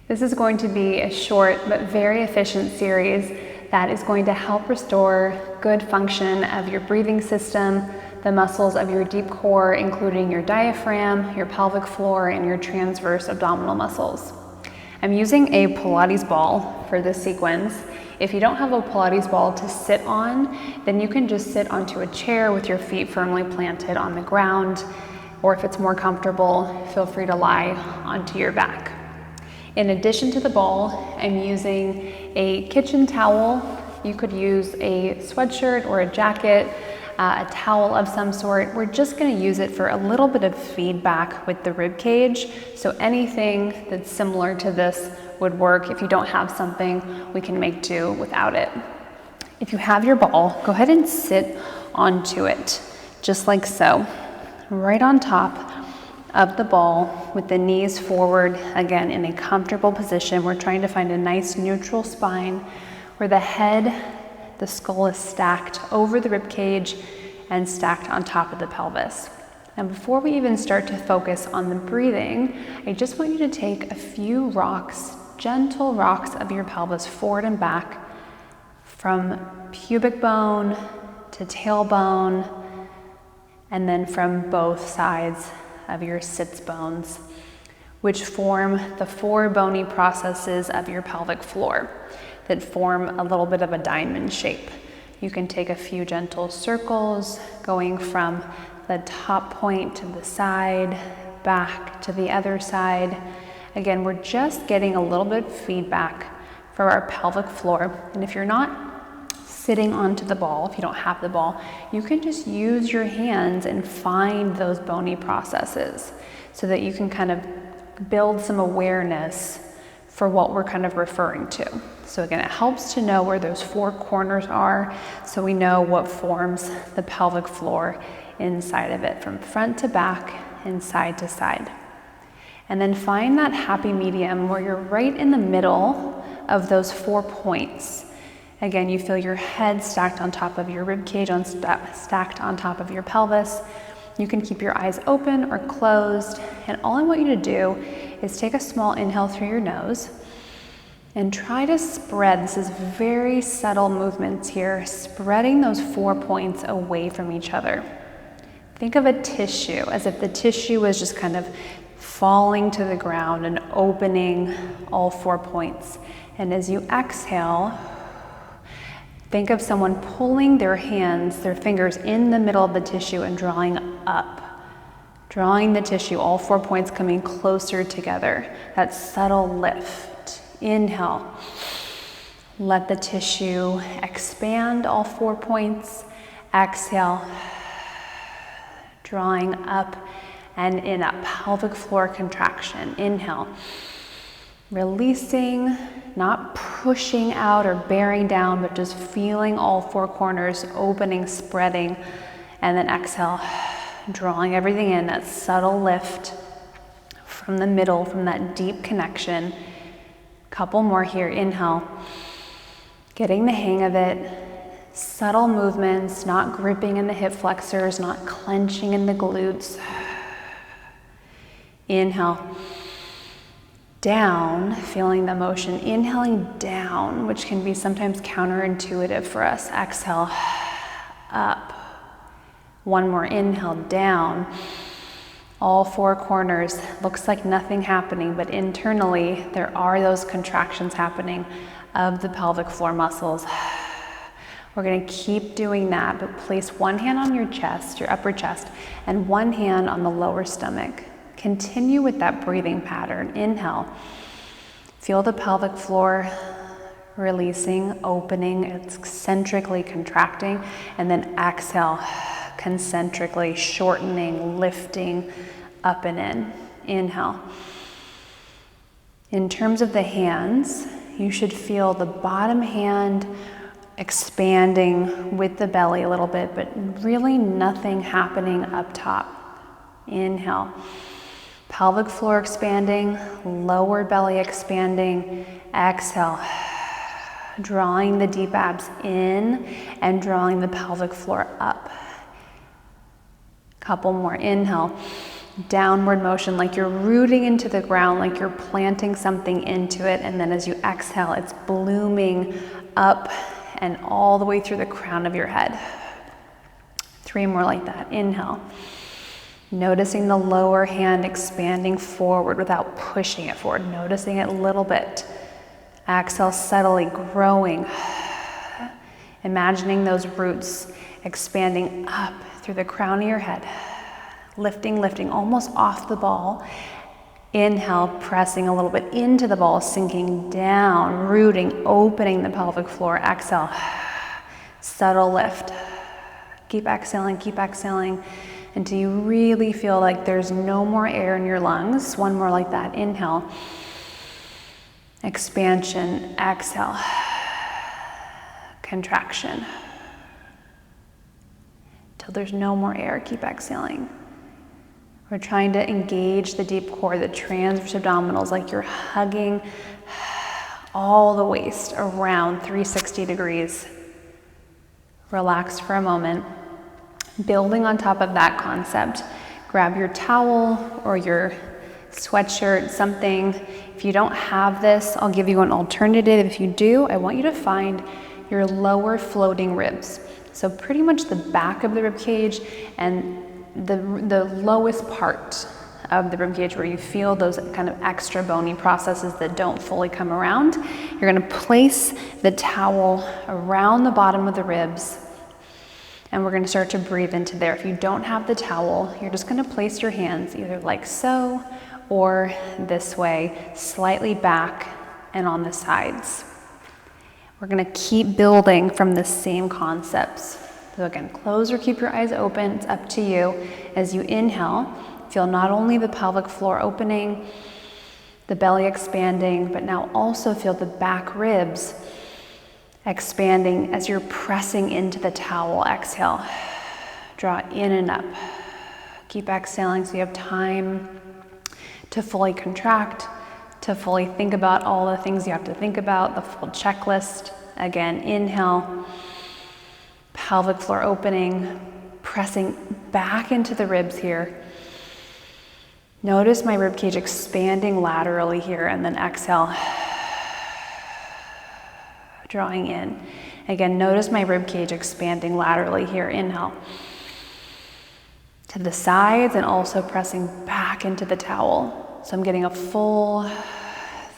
This is going to be a short but very efficient series that is going to help restore good function of your breathing system, the muscles of your deep core, including your diaphragm, your pelvic floor, and your transverse abdominal muscles. I'm using a Pilates ball for this sequence. If you don't have a Pilates ball to sit on, then you can just sit onto a chair with your feet firmly planted on the ground, or if it's more comfortable, feel free to lie onto your back. In addition to the ball, I'm using a kitchen towel. You could use a sweatshirt or a jacket, a towel of some sort. We're just going to use it for a little bit of feedback with the rib cage. So anything that's similar to this would work. If you don't have something, we can make do without it. If you have your ball, go ahead and sit onto it, just like so, right on top of the ball with the knees forward, again in a comfortable position. We're trying to find a nice neutral spine where the head, the skull is stacked over the rib cage and stacked on top of the pelvis. And before we even start to focus on the breathing, I just want you to take a few rocks, gentle rocks of your pelvis forward and back from pubic bone to tailbone, and then from both sides of your sits bones, which form the four bony processes of your pelvic floor that form a little bit of a diamond shape. You can take a few gentle circles going from the top point to the side, back to the other side. Again, we're just getting a little bit of feedback for our pelvic floor. And if you're not sitting onto the ball, if you don't have the ball, you can just use your hands and find those bony processes so that you can kind of build some awareness for what we're kind of referring to. So again, it helps to know where those four corners are so we know what forms the pelvic floor inside of it, from front to back and side to side. And then find that happy medium where you're right in the middle of those 4 points. Again, you feel your head stacked on top of your rib cage, stacked on top of your pelvis. You can keep your eyes open or closed. And all I want you to do is take a small inhale through your nose and try to spread. This is very subtle movements here, spreading those 4 points away from each other. Think of a tissue, as if the tissue was just kind of falling to the ground and opening all 4 points. And as you exhale, think of someone pulling their hands, their fingers in the middle of the tissue and drawing up. Drawing the tissue, all 4 points coming closer together. That subtle lift. Inhale. Let the tissue expand, all 4 points. Exhale. Drawing up and in a pelvic floor contraction. Inhale. Releasing, not pushing out or bearing down, but just feeling all 4 corners opening, spreading, and then exhale, drawing everything in, that subtle lift from the middle, from that deep connection. Couple more here, inhale, getting the hang of it, subtle movements, not gripping in the hip flexors, not clenching in the glutes. Inhale. Down, feeling the motion, inhaling down, which can be sometimes counterintuitive for us. Exhale, up. One more, inhale, down. All 4 corners, looks like nothing happening, but internally there are those contractions happening of the pelvic floor muscles. We're gonna keep doing that, but place one hand on your chest, your upper chest, and one hand on the lower stomach. Continue with that breathing pattern. Inhale. Feel the pelvic floor releasing, opening, eccentrically contracting, and then exhale, concentrically shortening, lifting up and in. Inhale. In terms of the hands, you should feel the bottom hand expanding with the belly a little bit, but really nothing happening up top. Inhale. Pelvic floor expanding, lower belly expanding. Exhale, drawing the deep abs in and drawing the pelvic floor up. Couple more, inhale, downward motion, like you're rooting into the ground, like you're planting something into it. And then as you exhale, it's blooming up and all the way through the crown of your head. 3 more like that. Inhale. Noticing the lower hand expanding forward without pushing it forward. Noticing it a little bit. Exhale, subtly growing. Imagining those roots expanding up through the crown of your head. Lifting, lifting, almost off the ball. Inhale, pressing a little bit into the ball, sinking down, rooting, opening the pelvic floor. Exhale, subtle lift. Keep exhaling until you really feel like there's no more air in your lungs. 1 more like that. Inhale, expansion, exhale, contraction. Till there's no more air, keep exhaling. We're trying to engage the deep core, the transverse abdominals, like you're hugging all the waist around 360 degrees. Relax for a moment. Building on top of that concept, grab your towel or your sweatshirt, something. If you don't have this, I'll give you an alternative. If you do, I want you to find your lower floating ribs. So pretty much the back of the rib cage and the lowest part of the rib cage where you feel those kind of extra bony processes that don't fully come around. You're gonna place the towel around the bottom of the ribs and we're gonna start to breathe into there. If you don't have the towel, you're just gonna place your hands either like so or this way, slightly back and on the sides. We're gonna keep building from the same concepts. So again, close or keep your eyes open, it's up to you. As you inhale, feel not only the pelvic floor opening, the belly expanding, but now also feel the back ribs expanding as you're pressing into the towel. Exhale, draw in and up. Keep exhaling so you have time to fully contract, to fully think about all the things you have to think about, the full checklist. Again, inhale, pelvic floor opening, pressing back into the ribs here. Notice my rib cage expanding laterally here, and then exhale, drawing in. Again, notice my rib cage expanding laterally here. Inhale to the sides and also pressing back into the towel. So I'm getting a full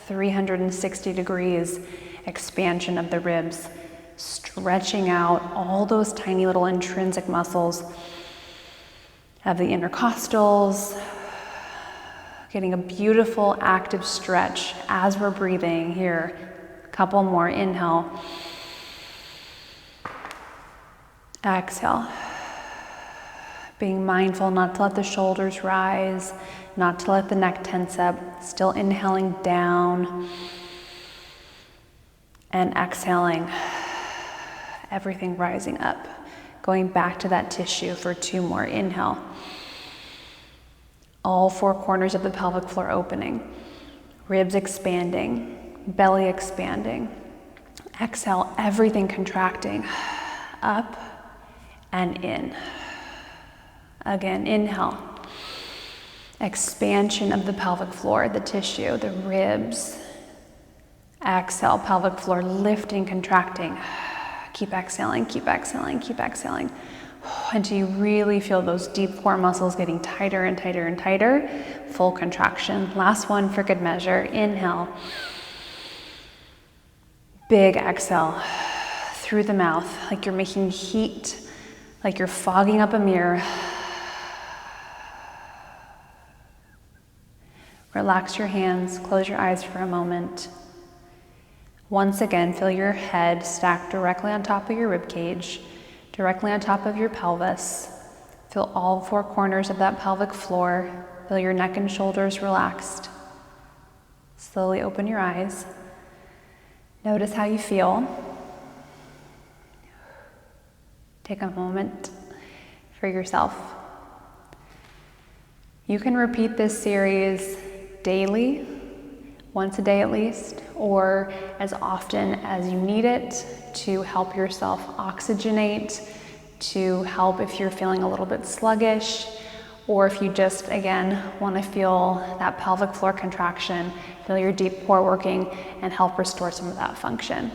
360 degrees expansion of the ribs, stretching out all those tiny little intrinsic muscles of the intercostals, getting a beautiful active stretch as we're breathing here. A couple more. Inhale, exhale. Being mindful not to let the shoulders rise, not to let the neck tense up, still inhaling down and exhaling, everything rising up. Going back to that tissue for 2 more. Inhale. All 4 corners of the pelvic floor opening, ribs expanding, belly expanding. Exhale, everything contracting, up and in. Again, inhale. Expansion of the pelvic floor, the tissue, the ribs. Exhale, pelvic floor lifting, contracting. Keep exhaling, keep exhaling, keep exhaling. Until you really feel those deep core muscles getting tighter and tighter and tighter. Full contraction. Last one for good measure. Inhale. Big exhale through the mouth, like you're making heat, like you're fogging up a mirror. Relax your hands, close your eyes for a moment. Once again, feel your head stacked directly on top of your rib cage, directly on top of your pelvis. Feel all 4 corners of that pelvic floor. Feel your neck and shoulders relaxed. Slowly open your eyes. Notice how you feel. Take a moment for yourself. You can repeat this series daily, once a day at least, or as often as you need it to help yourself oxygenate, to help if you're feeling a little bit sluggish, or if you just, again, want to feel that pelvic floor contraction, feel your deep core working and help restore some of that function.